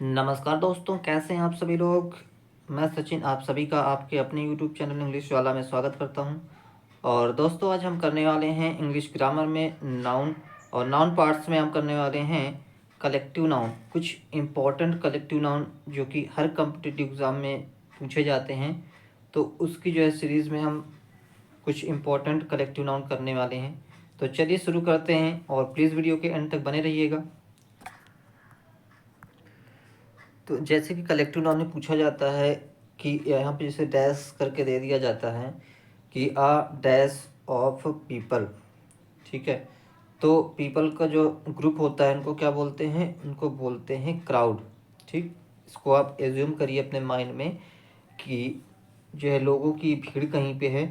नमस्कार दोस्तों, कैसे हैं आप सभी लोग। मैं सचिन आप सभी का आपके अपने यूट्यूब चैनल इंग्लिश वाला में स्वागत करता हूं। और दोस्तों आज हम करने वाले हैं इंग्लिश ग्रामर में नाउन और नाउन पार्ट्स में हम करने वाले हैं कलेक्टिव नाउन। कुछ इम्पोर्टेंट कलेक्टिव नाउन जो कि हर कॉम्पिटिटिव एग्ज़ाम में पूछे जाते हैं, तो उसकी जो है सीरीज़ में हम कुछ इम्पोर्टेंट कलेक्टिव नाउन करने वाले हैं। तो चलिए शुरू करते हैं और प्लीज़ वीडियो के एंड तक बने रहिएगा। तो जैसे कि कलेक्टिव नाउन में पूछा जाता है कि यहाँ पे जैसे डैश करके दे दिया जाता है कि आ डैश ऑफ पीपल। ठीक है, तो पीपल का जो ग्रुप होता है उनको क्या बोलते हैं, उनको बोलते हैं क्राउड। ठीक, इसको आप एज्यूम करिए अपने माइंड में कि जो है लोगों की भीड़ कहीं पे है,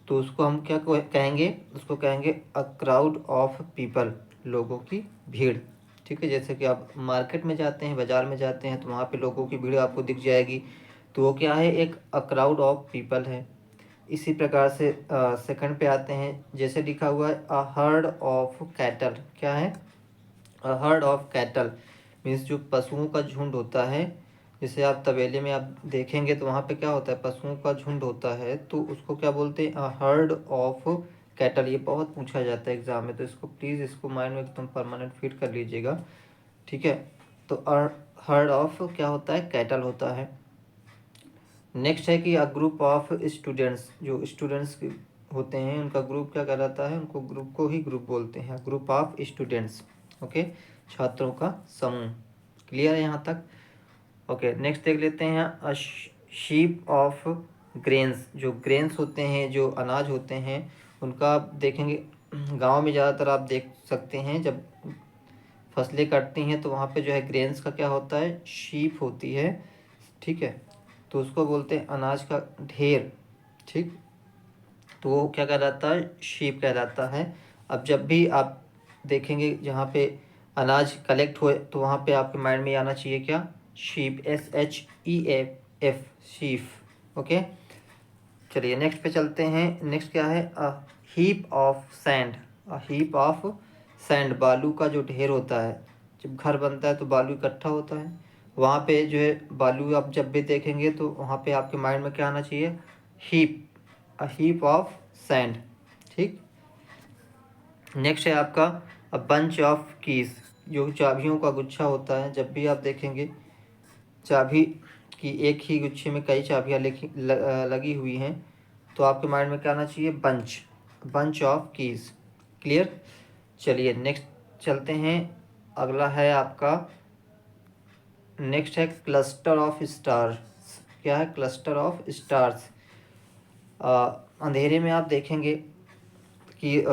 तो उसको हम क्या कहेंगे, उसको कहेंगे अ क्राउड ऑफ पीपल, लोगों की भीड़। ठीक है, जैसे कि आप मार्केट में जाते हैं, बाज़ार में जाते हैं, तो वहाँ पे लोगों की भीड़ आपको दिख जाएगी, तो वो क्या है, एक अ क्राउड ऑफ पीपल है। इसी प्रकार से सेकंड पे आते हैं, जैसे लिखा हुआ है अ हर्ड ऑफ कैटल। क्या है, a herd of cattle means जो पशुओं का झुंड होता है। जैसे आप तबेले में आप देखेंगे तो वहाँ पे क्या होता है, पशुओं का झुंड होता है, तो उसको क्या बोलते हैं, अ हर्ड ऑफ कैटल। ये बहुत पूछा जाता है एग्जाम में, तो इसको प्लीज़ इसको माइंड में एकदम परमानेंट फिट कर लीजिएगा। ठीक है, तो अ हर्ड ऑफ क्या होता है, कैटल होता है। नेक्स्ट है कि अ ग्रुप ऑफ स्टूडेंट्स, जो स्टूडेंट्स होते हैं उनका ग्रुप क्या कहलाता है, उनको ग्रुप को ही ग्रुप बोलते हैं, ग्रुप ऑफ स्टूडेंट्स। ओके, छात्रों का समूह। क्लियर है यहाँ तक। ओके, नेक्स्ट देख लेते हैं अ शीप ऑफ ग्रेन्स। जो ग्रेन्स होते हैं, जो अनाज होते हैं, उनका आप देखेंगे गांव में ज़्यादातर आप देख सकते हैं, जब फसलें कटती हैं तो वहाँ पे जो है ग्रेन्स का क्या होता है, शीप होती है। ठीक है, तो उसको बोलते हैं अनाज का ढेर। ठीक, तो वो क्या कहलाता है, शीप कहलाता है। अब जब भी आप देखेंगे जहाँ पे अनाज कलेक्ट हुए, तो वहाँ पे आपके माइंड में आना चाहिए क्या, शीप, SHEAF, शीफ। ओके, चलिए नेक्स्ट पे चलते हैं। नेक्स्ट क्या है, a heap of sand. A heap of sand, बालू का जो ढेर होता है। जब घर बनता है तो बालू इकट्ठा होता है, वहाँ पे जो है बालू आप जब भी देखेंगे तो वहाँ पे आपके माइंड में क्या आना चाहिए, heap, a heap of sand. ठीक, नेक्स्ट है आपका अ बंच ऑफ कीज। जो चाबियों का गुच्छा होता है, जब भी आप देखेंगे चाबी की एक ही गुच्छे में कई चाबियाँ लगी हुई हैं, तो आपके माइंड में क्या आना चाहिए, bunch, bunch of keys. Clear. चलिए नेक्स्ट चलते हैं। अगला है आपका, नेक्स्ट है क्लस्टर ऑफ स्टार्स। क्या है, क्लस्टर ऑफ स्टार्स। अंधेरे में आप देखेंगे कि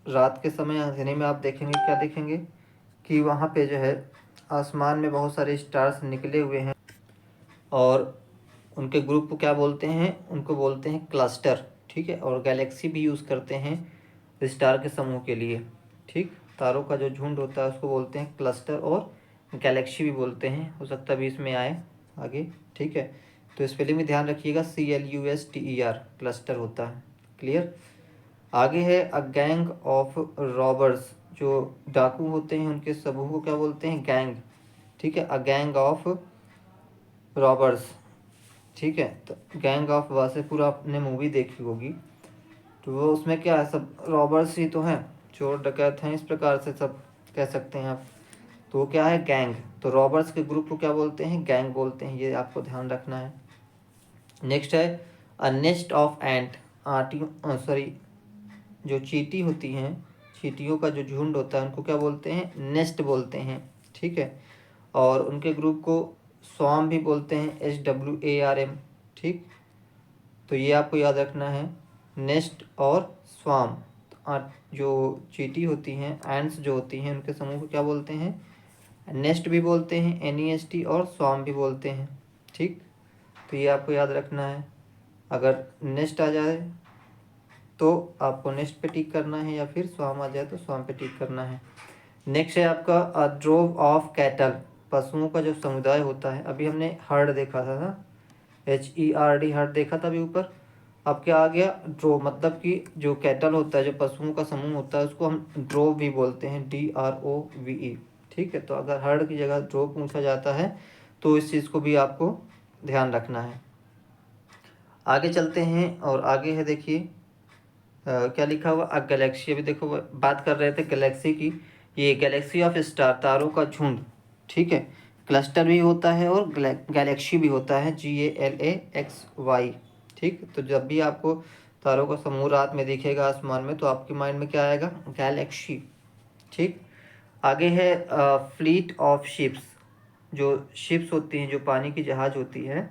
रात के समय अंधेरे में आप देखेंगे, क्या देखेंगे कि वहाँ पे जो है आसमान में बहुत सारे स्टार्स निकले हुए हैं, और उनके ग्रुप को क्या बोलते हैं, उनको बोलते हैं क्लस्टर। ठीक है, और गैलेक्सी भी यूज़ करते हैं स्टार के समूह के लिए। ठीक, तारों का जो झुंड होता है उसको बोलते हैं क्लस्टर, और गैलेक्सी भी बोलते हैं, हो सकता है भी इसमें आए आगे। ठीक है, तो स्पेलिंग में ध्यान रखिएगा, CLUSTER, क्लस्टर होता है। क्लियर। आगे है अ गैंग ऑफ रॉबर्स। जो डाकू होते हैं उनके समूह को क्या बोलते हैं, गैंग। ठीक है, अ गैंग ऑफ रॉबर्स। ठीक है, तो गैंग ऑफ वासेपुर आपने मूवी देखी होगी, तो वो उसमें क्या है, सब रॉबर्स ही तो हैं, चोर डकैत हैं, इस प्रकार से सब कह सकते हैं आप। तो वो क्या है, गैंग। तो रॉबर्स के ग्रुप को क्या बोलते हैं, गैंग बोलते हैं, ये आपको ध्यान रखना है। नेक्स्ट है अ नेस्ट ऑफ एंट। आटियों, सॉरी, जो चींटी होती हैं, चींटियों का जो झुंड होता है उनको क्या बोलते हैं, नेस्ट बोलते हैं। ठीक है, और उनके ग्रुप को स्वाम भी बोलते हैं, SWARM। ठीक, तो ये आपको याद रखना है, नेस्ट और स्वाम। जो चींटी होती हैं, एंड्स जो होती हैं, उनके समूह को क्या बोलते हैं, नेस्ट भी बोलते हैं, NEST, और स्वाम भी बोलते हैं। ठीक, तो ये आपको याद रखना है। अगर नेस्ट आ जाए तो आपको नेक्स्ट पे टिक करना है, या फिर स्वाम आ जाए तो स्वाम पे टिक करना है। नेक्स्ट है आपका अ ड्रोव ऑफ कैटल। पशुओं का जो समुदाय होता है, अभी हमने हर्ड देखा था ना, HERD, हर्ड देखा था अभी ऊपर। अब क्या आ गया, ड्रोव, मतलब कि जो कैटल होता है, जो पशुओं का समूह होता है, उसको हम ड्रोव भी बोलते हैं, DROVE। ठीक है, तो अगर हर्ड की जगह ड्रॉ पूछा जाता है तो इस चीज़ को भी आपको ध्यान रखना है। आगे चलते हैं और आगे है देखिए क्या लिखा हुआ, अ गैलेक्सी। अभी देखो बात कर रहे थे गैलेक्सी की, ये गैलेक्सी ऑफ स्टार, तारों का झुंड, ठीक है। क्लस्टर भी होता है और गैलेक्सी भी होता है, GALAXY, ठीक। तो जब भी आपको तारों का समूह रात में दिखेगा आसमान में तो आपके माइंड में क्या आएगा, गैलेक्सी, ठीक। आगे है फ्लीट ऑफ शिप्स, जो शिप्स होती हैं, जो पानी की जहाज होती है,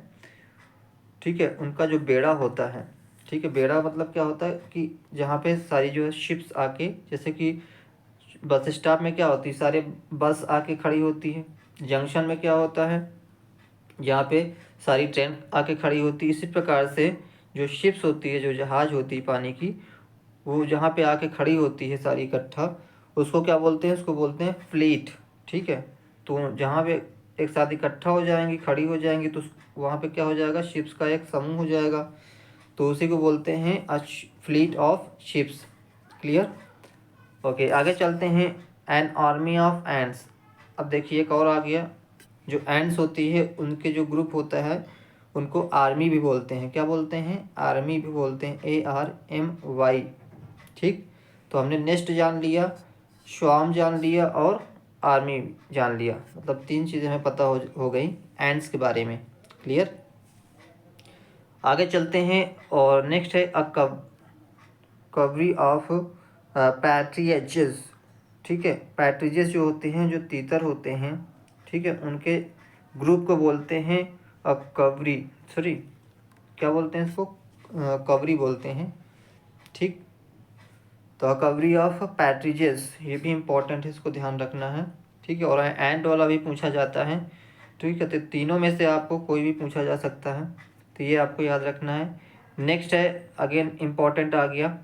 ठीक है, उनका जो बेड़ा होता है, ठीक है। बेड़ा मतलब क्या होता है कि जहाँ पे सारी जो है शिप्स आके, जैसे कि बस स्टॉप में क्या होती है, सारे बस आके खड़ी होती है। जंक्शन में क्या होता है, यहाँ पे सारी ट्रेन आके खड़ी होती है। इसी प्रकार से जो शिप्स होती है, जो जहाज होती है पानी की, वो जहाँ पे आके खड़ी होती है सारी इकट्ठा, उसको क्या बोलते हैं, उसको बोलते हैं फ्लीट, ठीक है। तो जहाँ पे एक साथ इकट्ठा हो जाएंगी, खड़ी हो जाएंगी, तो वहाँ पे क्या हो जाएगा, शिप्स का एक समूह हो जाएगा, तो उसी को बोलते हैं a fleet of ships. Clear. Okay, आगे चलते हैं, एन आर्मी ऑफ एंड्स। अब देखिए एक और आ गया, जो एंड्स होती है उनके जो ग्रुप होता है उनको आर्मी भी बोलते हैं। क्या बोलते हैं, आर्मी भी बोलते हैं, ARMY, ठीक। तो हमने नेस्ट जान लिया, स्वाम जान लिया और आर्मी जान लिया, मतलब 3 चीज़ें हमें पता हो गई एंड्स के बारे में। क्लियर। आगे चलते हैं और नेक्स्ट है कवरी ऑफ पैट्रियजेस, ठीक है। पैट्रिजेस जो होते हैं, जो तीतर होते हैं, ठीक है, उनके ग्रुप को बोलते हैं कवरी, सॉरी क्या बोलते हैं इसको, कवरी बोलते हैं, ठीक। तो कवरी ऑफ पैट्रिजेस ये भी इम्पोर्टेंट है, इसको ध्यान रखना है, ठीक है। और एंड वाला भी पूछा जाता है, ठीक है। तो तीनों में से आपको कोई भी पूछा जा सकता है, तो ये आपको याद रखना है। नेक्स्ट है, अगेन इम्पोर्टेंट आ गया,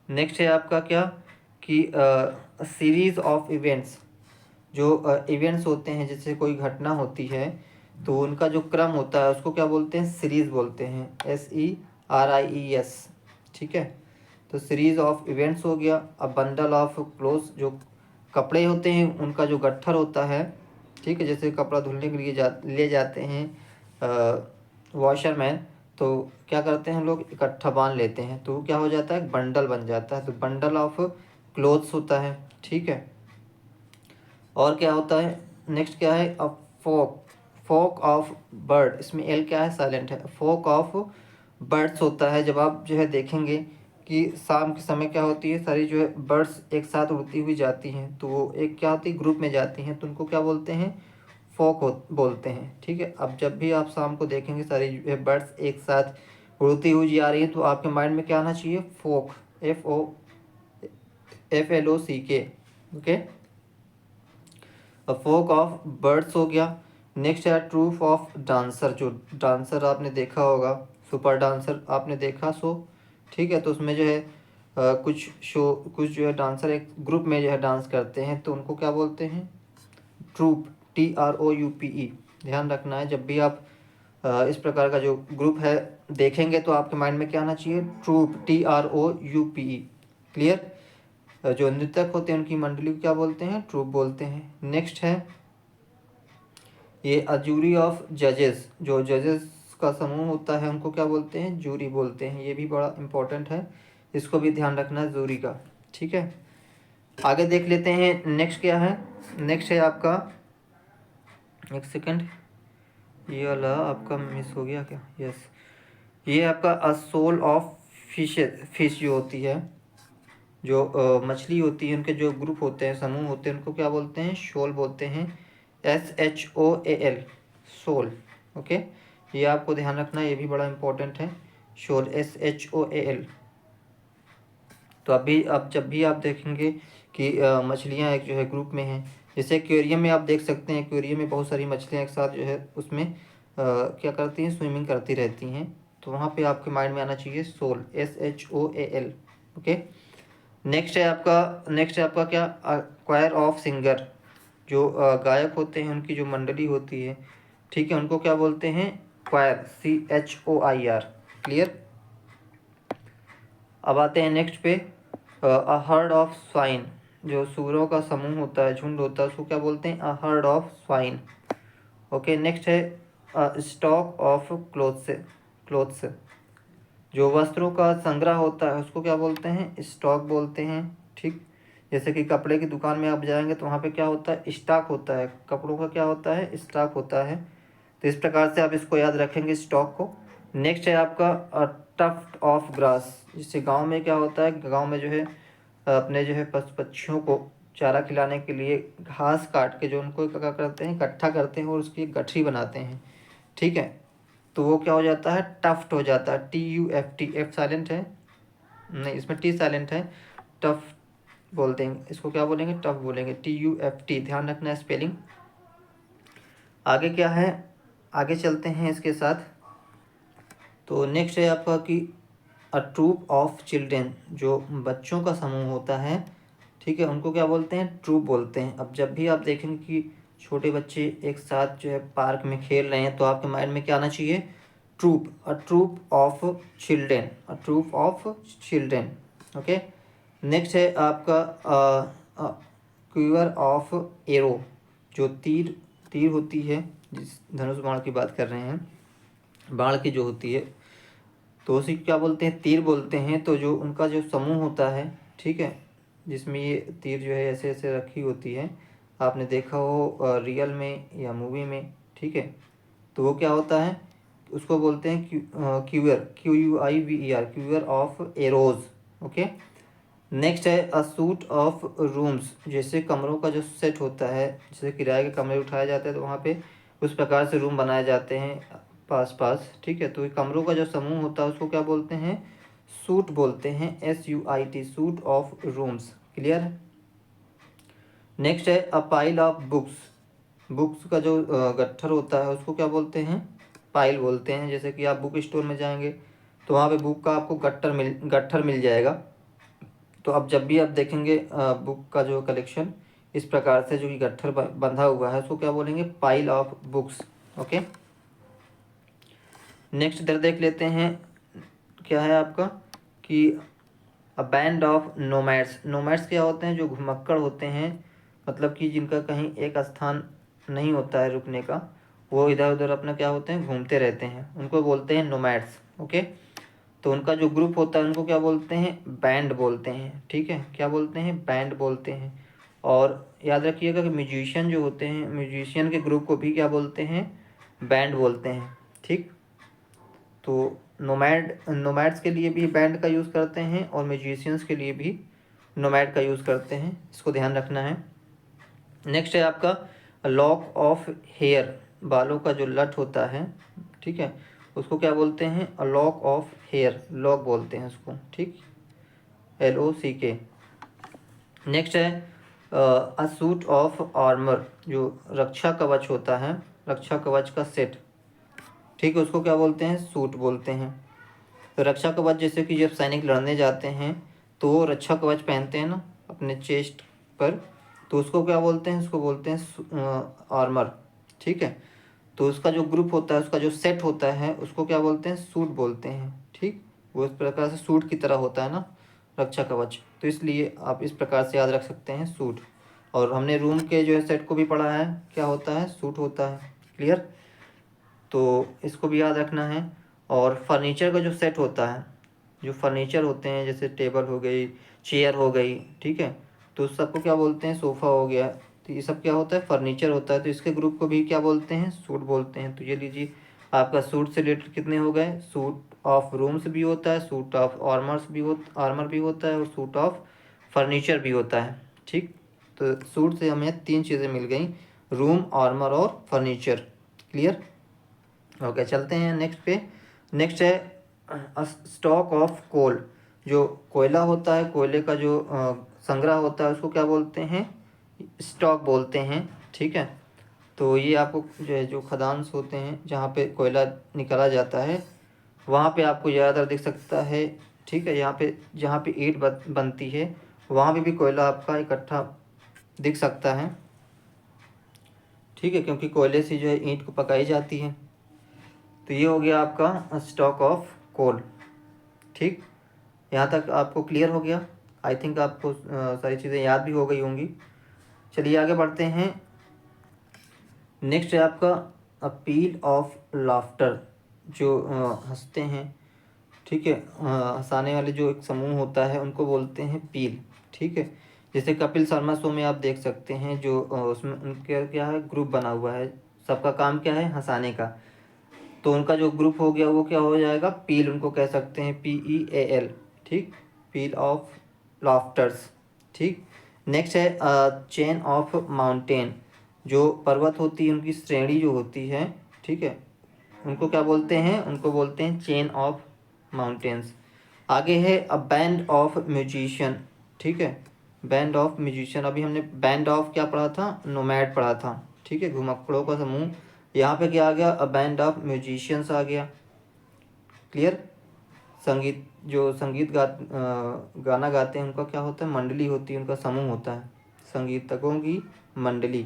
नेक्स्ट है आपका क्या कि सीरीज ऑफ इवेंट्स, जो इवेंट्स होते हैं, जैसे कोई घटना होती है तो उनका जो क्रम होता है उसको क्या बोलते हैं, सीरीज बोलते हैं, SERIES, ठीक है। तो सीरीज ऑफ इवेंट्स हो गया। अब बंडल ऑफ क्लोथ्स, जो कपड़े होते हैं उनका जो गट्ठर होता है, ठीक है, जैसे कपड़ा धुलने के लिए ले जाते हैं वॉशरमैन, तो क्या करते हैं लोग, इकट्ठा बांध लेते हैं, तो क्या हो जाता है, बंडल बन जाता है, तो बंडल ऑफ क्लोथ्स होता है, ठीक है। और क्या होता है, नेक्स्ट क्या है, अब फोक ऑफ बर्ड, इसमें एल क्या है, साइलेंट है, फोक ऑफ बर्ड्स होता है। जब आप जो है देखेंगे कि शाम के समय क्या होती है, सारी जो है बर्ड्स एक साथ उड़ती हुई जाती हैं, तो वो एक क्या होती है, ग्रुप में जाती हैं, तो उनको क्या बोलते हैं, बोलते हैं, ठीक है। अब जब भी आप शाम को देखेंगे सारी जो है बर्ड्स एक साथ उड़ती हुई जा रही हैं, तो आपके माइंड में क्या आना चाहिए, flock, FOLOCK, okay. Flock of birds हो गया। नेक्स्ट है ट्रूप ऑफ डांसर, जो डांसर आपने देखा होगा, सुपर डांसर आपने देखा सो, ठीक है। तो उसमें जो है कुछ जो है डांसर एक ग्रुप में जो है डांस करते हैं, तो उनको क्या बोलते हैं, ट्रूप, TROUPE। ध्यान रखना है, जब भी आप इस प्रकार का जो ग्रुप है देखेंगे तो आपके माइंड में क्या आना चाहिए, ट्रूप, TROUPE। क्लियर। जो नृतक होते हैं उनकी मंडली को क्या बोलते हैं, ट्रूप बोलते हैं। नेक्स्ट है ये जूरी ऑफ जजेस, जो जजेस का समूह होता है उनको क्या बोलते हैं, जूरी बोलते हैं। ये भी बड़ा इंपॉर्टेंट है, इसको भी ध्यान रखना है, जूरी का, ठीक है। आगे देख लेते हैं नेक्स्ट क्या है, नेक्स्ट है आपका, एक सेकंड, ये वाला आपका मिस हो गया क्या, यस, ये आपका अ सोल ऑफ फिश जो होती है, जो मछली होती है, उनके जो ग्रुप होते हैं, समूह होते हैं, उनको क्या बोलते हैं, शोल बोलते हैं, SHOAL, शोल, ओके। ये आपको ध्यान रखना है, ये भी बड़ा इंपॉर्टेंट है, शोल, SHOAL। तो अभी अब जब भी आप देखेंगे कि मछलियाँ एक जो है ग्रुप में हैं, जैसे एक्वेरियम में आप देख सकते हैं, एक्वेरियम में बहुत सारी मछलियाँ एक साथ जो है उसमें क्या करती हैं, स्विमिंग करती रहती हैं, तो वहाँ पे आपके माइंड में आना चाहिए सोल, SHOAL, ओके। नेक्स्ट है आपका क्या, क्वायर ऑफ सिंगर, जो गायक होते हैं उनकी जो मंडली होती है, ठीक है, उनको क्या बोलते हैं, क्वायर, CHOIR। क्लियर। अब आते हैं नेक्स्ट पे, अ हर्ड ऑफ स्वाइन, जो सूअरों का समूह होता है, झुंड होता है, उसको क्या बोलते हैं? A herd of swine. Okay, next है स्टॉक ऑफ क्लोथ्स। जो वस्त्रों का संग्रह होता है उसको क्या बोलते हैं? स्टॉक बोलते हैं। ठीक, जैसे कि कपड़े की दुकान में आप जाएंगे तो वहाँ पे क्या होता है? स्टॉक होता है, कपड़ों का क्या होता है? स्टॉक होता है। तो इस प्रकार से आप इसको याद रखेंगे, स्टॉक को। नेक्स्ट है आपका टफ्ट ऑफ ग्रास। जिससे गांव में क्या होता है? गांव में जो है अपने जो है पशु पक्षियों को चारा खिलाने के लिए घास काट के जो उनको क्या करते हैं? इकट्ठा करते हैं और उसकी गठरी बनाते हैं। ठीक है, तो वो क्या हो जाता है? टफ्ट हो जाता है। TUFT, एफ साइलेंट है, नहीं इसमें टी साइलेंट है। टफ बोलते हैं इसको, क्या बोलेंगे? टफ बोलेंगे, TUFT। ध्यान रखना है स्पेलिंग। आगे क्या है? आगे चलते हैं इसके साथ। तो नेक्स्ट है आपका कि अ ट्रूप ऑफ चिल्ड्रेन। जो बच्चों का समूह होता है, ठीक है, उनको क्या बोलते हैं? ट्रूप बोलते हैं। अब जब भी आप देखेंगे कि छोटे बच्चे एक साथ जो है पार्क में खेल रहे हैं तो आपके माइंड में क्या आना चाहिए? Troupe, a troupe of children, a troupe of children. Okay, next है आपका क्यूअर ऑफ एरो। जो तीर तीर होती है, जिस धनुष बाण की बात कर रहे हैं, बाण की जो होती है, तो उसी को क्या बोलते हैं? तीर बोलते हैं। तो जो उनका जो समूह होता है, ठीक है, जिसमें ये तीर जो है ऐसे ऐसे रखी होती है, आपने देखा हो रियल में या मूवी में, ठीक है, तो वो क्या होता है? उसको बोलते हैं queer, QUIVER, queer of arrows. Okay, next है अ सूट ऑफ रूम्स। जैसे कमरों का जो सेट होता है, जैसे किराए के कमरे उठाए जाते हैं तो वहाँ पे उस प्रकार से रूम बनाए जाते हैं पास पास। ठीक है, तो ये कमरों का जो समूह होता है उसको क्या बोलते हैं? सूट बोलते हैं, SUIT, suit of rooms. Clear? Next है a pile of books. Books का जो गट्ठर होता है उसको क्या बोलते हैं? पाइल बोलते हैं। जैसे कि आप बुक स्टोर में जाएंगे तो वहाँ पे बुक का आपको गट्ठर मिल जाएगा। तो अब जब भी आप देखेंगे बुक का जो कलेक्शन इस प्रकार से जो कि गट्ठर बंधा हुआ है उसको क्या बोलेंगे? Pile of books. Okay, next इधर देख लेते हैं, क्या है आपका कि a band of nomads. Nomads क्या होते हैं? जो घुमक्कड़ होते हैं, मतलब कि जिनका कहीं एक स्थान नहीं होता है रुकने का, वो इधर उधर अपना क्या होते हैं? घूमते रहते हैं, उनको बोलते हैं नोमैड्स। ओके, तो उनका जो ग्रुप होता है उनको क्या बोलते हैं? बैंड बोलते हैं। ठीक है, क्या बोलते हैं? बैंड बोलते हैं। और याद रखिएगा कि म्यूजिशियन जो होते हैं, म्यूजिशियन के ग्रुप को भी क्या बोलते हैं? बैंड बोलते हैं। ठीक, तो नोमैड्स के लिए भी बैंड का यूज़ करते हैं और म्यूजिशियंस के लिए भी नोमैड का यूज़ करते हैं, इसको ध्यान रखना है। नेक्स्ट है आपका लॉक ऑफ हेयर। बालों का जो लट होता है, ठीक है, उसको क्या बोलते हैं? A lock of hair, lock बोलते हैं उसको। ठीक, LOCK। नेक्स्ट है अ सूट ऑफ आर्मर। जो रक्षा कवच होता है, रक्षा कवच का सेट, ठीक है, उसको क्या बोलते हैं? सूट बोलते हैं। तो रक्षा कवच, जैसे कि जब सैनिक लड़ने जाते हैं तो वो रक्षा कवच पहनते हैं ना अपने चेस्ट पर, तो उसको क्या बोलते हैं? उसको बोलते हैं आर्मर। ठीक है, तो उसका जो ग्रुप होता है, उसका जो सेट होता है, उसको क्या बोलते हैं? सूट बोलते हैं। ठीक, वो इस प्रकार से सूट की तरह होता है ना रक्षा कवच, तो इसलिए आप इस प्रकार से याद रख सकते हैं, सूट। और हमने रूम के जो है सेट को भी पढ़ा है, क्या होता है? सूट होता है। क्लियर? तो इसको भी याद रखना है। और फर्नीचर का जो सेट होता है, जो फर्नीचर होते हैं, जैसे टेबल हो गई, चेयर हो गई, ठीक है, तो उस सबको क्या बोलते हैं? सोफ़ा हो गया, तो ये सब क्या होता है? फर्नीचर होता है। तो इसके ग्रुप को भी क्या बोलते हैं? सूट बोलते हैं। तो ये लीजिए, आपका सूट से रिलेटेड कितने हो गए? सूट ऑफ रूम्स भी होता है, सूट ऑफ आर्मर भी होता है, और सूट ऑफ फर्नीचर भी होता है। ठीक, तो सूट से हमें 3 चीज़ें मिल गई, रूम, आर्मर और फर्नीचर। क्लियर? ओके, चलते हैं नेक्स्ट पे। नेक्स्ट है स्टॉक ऑफ कोल। जो कोयला होता है, कोयले का जो संग्रह होता है उसको क्या बोलते हैं? स्टॉक बोलते हैं। ठीक है, तो ये आपको जो है, जो खदान होते हैं जहाँ पे कोयला निकाला जाता है, वहाँ पे आपको ज़्यादातर दिख सकता है। ठीक है, यहाँ पे जहाँ पे ईंट बनती है वहाँ पे भी कोयला आपका इकट्ठा दिख सकता है। ठीक है, क्योंकि कोयले से जो है ईंट को पकाई जाती है। तो ये हो गया आपका स्टॉक ऑफ कोल। ठीक, यहाँ तक आपको क्लियर हो गया? आई थिंक आपको सारी चीज़ें याद भी हो गई होंगी। चलिए आगे बढ़ते हैं। नेक्स्ट है आपका अपील ऑफ लाफ्टर, जो हंसते हैं, ठीक है, हंसाने वाले जो एक समूह होता है उनको बोलते हैं पील, ठीक है। जैसे कपिल शर्मा शो में आप देख सकते हैं, जो उसमें उनके क्या है, ग्रुप बना हुआ है, सबका काम क्या है, हंसाने का। तो उनका जो ग्रुप हो गया वो क्या हो जाएगा, पील, उनको कह सकते हैं PEAL, ठीक, पील ऑफ लाफ्टर्स, ठीक। नेक्स्ट है चेन ऑफ माउंटेन, जो पर्वत होती है उनकी श्रेणी जो होती है, ठीक है, उनको क्या बोलते हैं, उनको बोलते हैं चेन ऑफ माउंटेन्स। आगे है अ बैंड ऑफ म्यूजिशियन, ठीक है, बैंड ऑफ म्यूजिशियन। अभी हमने बैंड ऑफ क्या पढ़ा था, नोमैड पढ़ा था, ठीक है, घुमक्कड़ों का समूह। यहाँ पे क्या आ गया, अ बैंड ऑफ म्यूजिशियंस आ गया। क्लियर। संगीत, जो गाना गाते हैं उनका क्या होता है, मंडली होती है, उनका समूह होता है, संगीतकों की मंडली।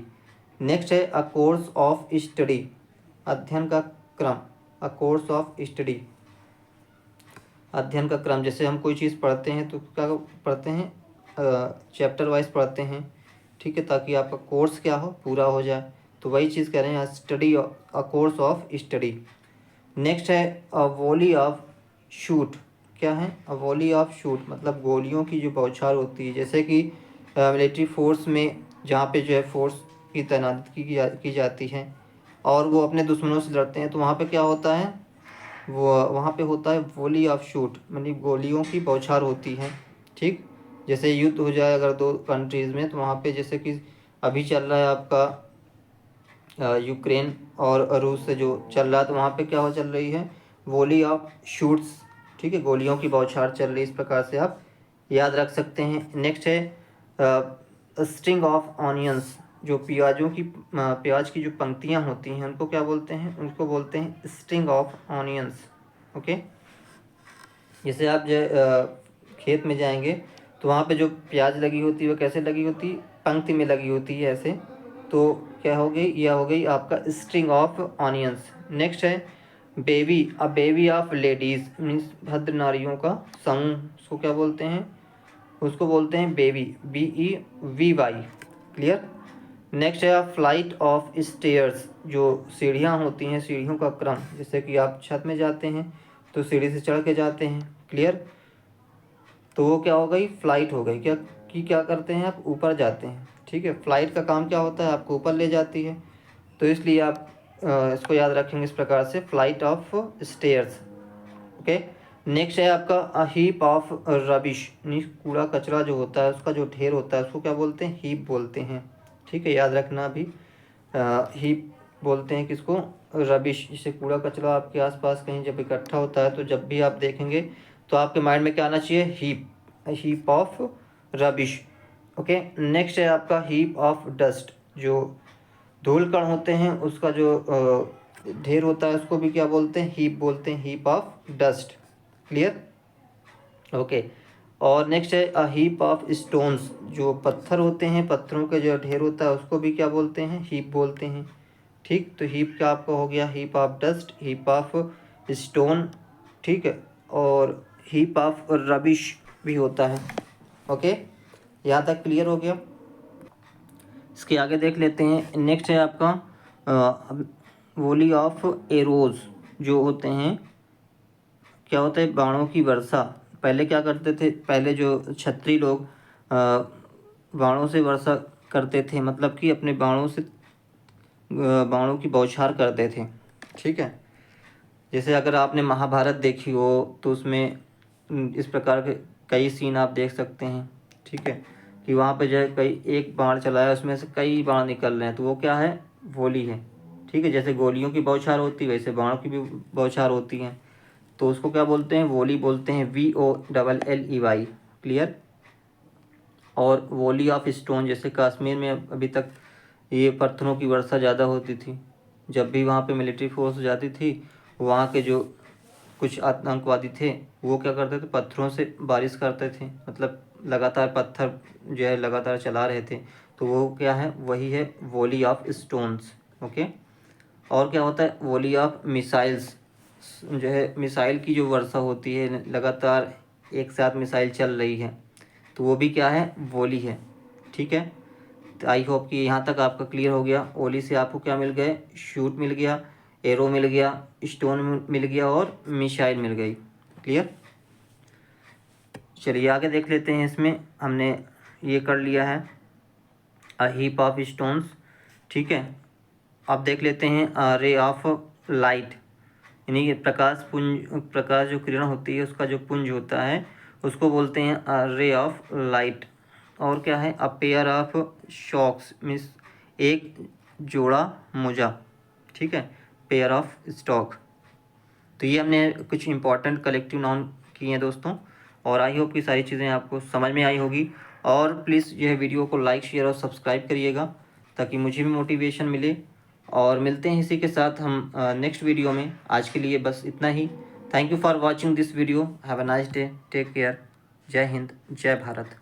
नेक्स्ट है अ कोर्स ऑफ स्टडी, अध्ययन का क्रम, अ कोर्स ऑफ स्टडी, अध्ययन का क्रम। जैसे हम कोई चीज़ पढ़ते हैं तो क्या पढ़ते हैं, चैप्टर वाइज पढ़ते हैं, ठीक है, ताकि आपका कोर्स क्या हो, पूरा हो जाए। तो वही चीज़ कह रहे हैं, study, a course of study. Next है अ वॉली ऑफ शूट, क्या है, अ वॉली ऑफ शूट, मतलब गोलियों की जो बौछार होती है। जैसे कि मिलिट्री फोर्स में जहाँ पे जो है फोर्स की तैनाती की जाती है और वो अपने दुश्मनों से लड़ते हैं, तो वहाँ पे क्या होता है, वो वहाँ पे होता है वॉली ऑफ शूट, मतलब गोलियों की बौछार होती है, ठीक। जैसे युद्ध हो जाए अगर दो कंट्रीज़ में, तो वहाँ पे जैसे कि अभी चल रहा है आपका यूक्रेन और रूस से जो चल रहा है, तो वहाँ पे क्या हो चल रही है, वॉली ऑफ शूट्स, ठीक है, गोलियों की बौछार चल रही है। इस प्रकार से आप याद रख सकते हैं। नेक्स्ट है स्ट्रिंग ऑफ ऑनियंस, जो प्याज की जो पंक्तियाँ होती हैं उनको क्या बोलते हैं, उनको बोलते हैं स्ट्रिंग ऑफ ऑनियंस, ओके। जैसे आप जो खेत में जाएंगे तो वहाँ पे जो प्याज लगी होती है वो कैसे लगी होती है, पंक्ति में लगी होती है ऐसे। तो क्या हो गई, यह हो गई आपका स्ट्रिंग ऑफ ऑनियंस। नेक्स्ट है baby, a baby of ladies, means भद्र नारियों का समूह, उसको क्या बोलते हैं, उसको बोलते हैं बेबी, BEVY। क्लियर। नेक्स्ट है फ्लाइट ऑफ स्टेयर्स, जो सीढ़ियाँ होती हैं, सीढ़ियों का क्रम। जैसे कि आप छत में जाते हैं तो सीढ़ी से चढ़ के जाते हैं, क्लियर, तो वो क्या हो गई, फ्लाइट हो गई, क्या करते हैं आप, ऊपर जाते हैं, ठीक है। फ्लाइट का काम क्या होता है, आपको ऊपर ले जाती है, तो इसलिए आप इसको याद रखेंगे इस प्रकार से, flight of stairs, okay. Next है आपका a heap of rubbish, means कूड़ा कचरा जो होता है उसका जो ढेर होता है उसको क्या बोलते हैं, हीप बोलते हैं, ठीक है, याद रखना। अभी हीप बोलते हैं किसको, रबिश। जैसे कूड़ा कचरा आपके आसपास कहीं जब इकट्ठा होता है तो जब भी आप देखेंगे तो आपके माइंड में क्या आना चाहिए, heap of rubbish, okay. Next है आपका हीप ऑफ डस्ट, जो धूल कण होते हैं उसका जो ढेर होता है उसको भी क्या बोलते हैं, हीप बोलते हैं, heap of dust. Clear, okay. और नेक्स्ट है अ हीप ऑफ स्टोन्स, जो पत्थर होते हैं, पत्थरों का जो ढेर होता है उसको भी क्या बोलते हैं, हीप बोलते हैं, ठीक। तो हीप क्या आपका हो गया, heap of dust, heap of stone, ठीक है, और हीप ऑफ रबिश भी होता है, ओके। यहाँ तक क्लियर हो गया। इसके आगे देख लेते हैं। नेक्स्ट है आपका वॉली ऑफ एरोज, जो होते हैं, क्या होता है, बाणों की वर्षा। पहले क्या करते थे, पहले जो क्षत्रिय लोग बाणों से वर्षा करते थे, मतलब कि अपने बाणों की बौछार करते थे, ठीक है। जैसे अगर आपने महाभारत देखी हो तो उसमें इस प्रकार के कई सीन आप देख सकते हैं, ठीक है, कि वहाँ पे जो है कई एक बाण चलाया उसमें से कई बाण निकल रहे हैं, तो वो क्या है, वॉली है, ठीक है। जैसे गोलियों की बौछार होती है वैसे बाणों की भी बौछार होती हैं, तो उसको क्या बोलते हैं, वॉली बोलते हैं, VOLLEY। क्लियर। और वॉली ऑफ स्टोन, जैसे कश्मीर में अभी तक ये पत्थरों की वर्षा ज़्यादा होती थी, जब भी वहाँ पे मिलिट्री फोर्स जाती थी, वहाँ के जो कुछ आतंकवादी थे वो क्या करते थे, पत्थरों से बारिश करते थे, मतलब लगातार पत्थर जो है लगातार चला रहे थे, तो वो क्या है, वही है वॉली ऑफ स्टोन्स, ओके। और क्या होता है, वॉली ऑफ मिसाइल्स, जो है मिसाइल की जो वर्षा होती है, लगातार एक साथ मिसाइल चल रही है, तो वो भी क्या है, वोली है। ठीक है, तो आई होप कि यहाँ तक आपका क्लियर हो गया। ओली से आपको क्या मिल गए, शूट मिल गया, एरो मिल गया, स्टोन मिल गया और मिसाइल मिल गई। क्लियर। चलिए आगे देख लेते हैं। इसमें हमने ये कर लिया है अ हीप ऑफ स्टोन्स। ठीक है, अब देख लेते हैं रे ऑफ लाइट, यानी कि प्रकाश पुंज, प्रकाश जो किरण होती है उसका जो पुंज होता है उसको बोलते हैं रे ऑफ लाइट। और क्या है, a pair of socks means एक जोड़ा मोजा। ठीक है, पेयर ऑफ स्टॉक। तो ये हमने कुछ इंपॉर्टेंट कलेक्टिव नाउन किए हैं दोस्तों, और आई होप कि सारी चीज़ें आपको समझ में आई होगी। और प्लीज़ यह वीडियो को लाइक शेयर और सब्सक्राइब करिएगा ताकि मुझे भी मोटिवेशन मिले। और मिलते हैं इसी के साथ हम नेक्स्ट वीडियो में। आज के लिए बस इतना ही। Thank you for watching this video. Have a nice day, take care. जय हिंद, जय भारत।